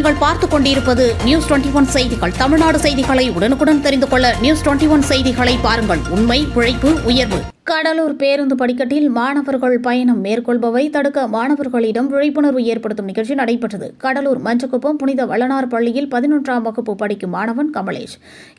நீங்கள் பார்த்துக் கொண்டிருப்பது நியூஸ் 21 செய்திகள். தமிழ்நாடு செய்திகளை உடனுக்குடன் தெரிந்து கொள்ள நியூஸ் 21 செய்திகளை பாருங்கள். உண்மை, உழைப்பு, உயர்வு. கடலூர் பேருந்து படிக்கட்டில் மாணவர்கள் பயணம் மேற்கொள்பவை தடுக்க மாணவர்களிடம் விழிப்புணர்வு ஏற்படுத்தும் நிகழ்ச்சி நடைபெற்றது. கடலூர் மஞ்சக்குப்பம் புனித வள்ளலார் பள்ளியில் 11ஆம் வகுப்பு படிக்கும் மாணவன் கமலேஷ்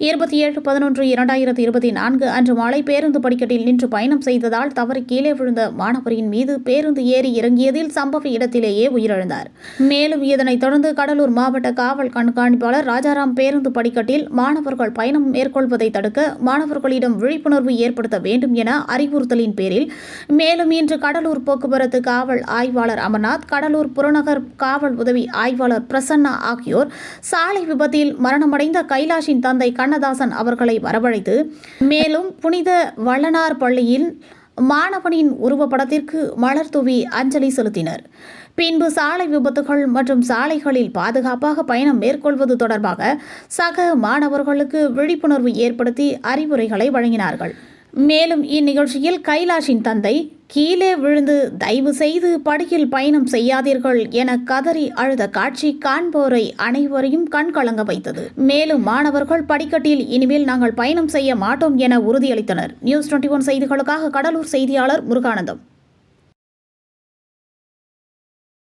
27/11/2024 அன்று மாலை பேருந்து படிக்கட்டில் நின்று பயணம் செய்ததால் தவறி கீழே விழுந்த மாணவரின் மீது பேருந்து ஏறி இறங்கியதில் சம்பவ இடத்திலேயே உயிரிழந்தார். மேலும் இதனைத் தொடர்ந்து கடலூர் மாவட்ட காவல் கண்காணிப்பாளர் ராஜாராம் பேருந்து படிக்கட்டில் மாணவர்கள் பயணம் மேற்கொள்வதை தடுக்க மாணவர்களிடம் விழிப்புணர்வு ஏற்படுத்த வேண்டும் என அறிவுறுத்தலின் பேரில் மேலும் இன்று கடலூர் போக்குவரத்து காவல் ஆய்வாளர் அமர்நாத், கடலூர் புறநகர் காவல் உதவி ஆய்வாளர் பிரசன்னா ஆகியோர் சாலை விபத்தில் மரணமடைந்த கைலாஷின் தந்தை கண்ணதாசன் அவர்களை வரவழைத்து மேலும் புனித வள்ளலார் பள்ளியில் மாணவனின் உருவப்படத்திற்கு மலர் தூவி அஞ்சலி செலுத்தினர். பின்பு சாலை விபத்துகள் மற்றும் சாலைகளில் பாதுகாப்பாக பயணம் மேற்கொள்வது தொடர்பாக சக மாணவர்களுக்கு விழிப்புணர்வு ஏற்படுத்தி அறிவுரைகளை வழங்கினார்கள். மேலும் இந்நிகழ்ச்சியில் கைலாஷின் தந்தை கீழே விழுந்து தயவு செய்து படியில் பயணம் செய்யாதீர்கள் என கதறி அழுத காட்சி காண்போரை அனைவரையும் கண்கலங்க வைத்தது. மேலும் மாணவர்கள் படிக்கட்டில் இனிமேல் நாங்கள் பயணம் செய்ய மாட்டோம் என உறுதியளித்தனர். நியூஸ் 21 செய்திகளுக்காக கடலூர் செய்தியாளர் முருகானந்தம்.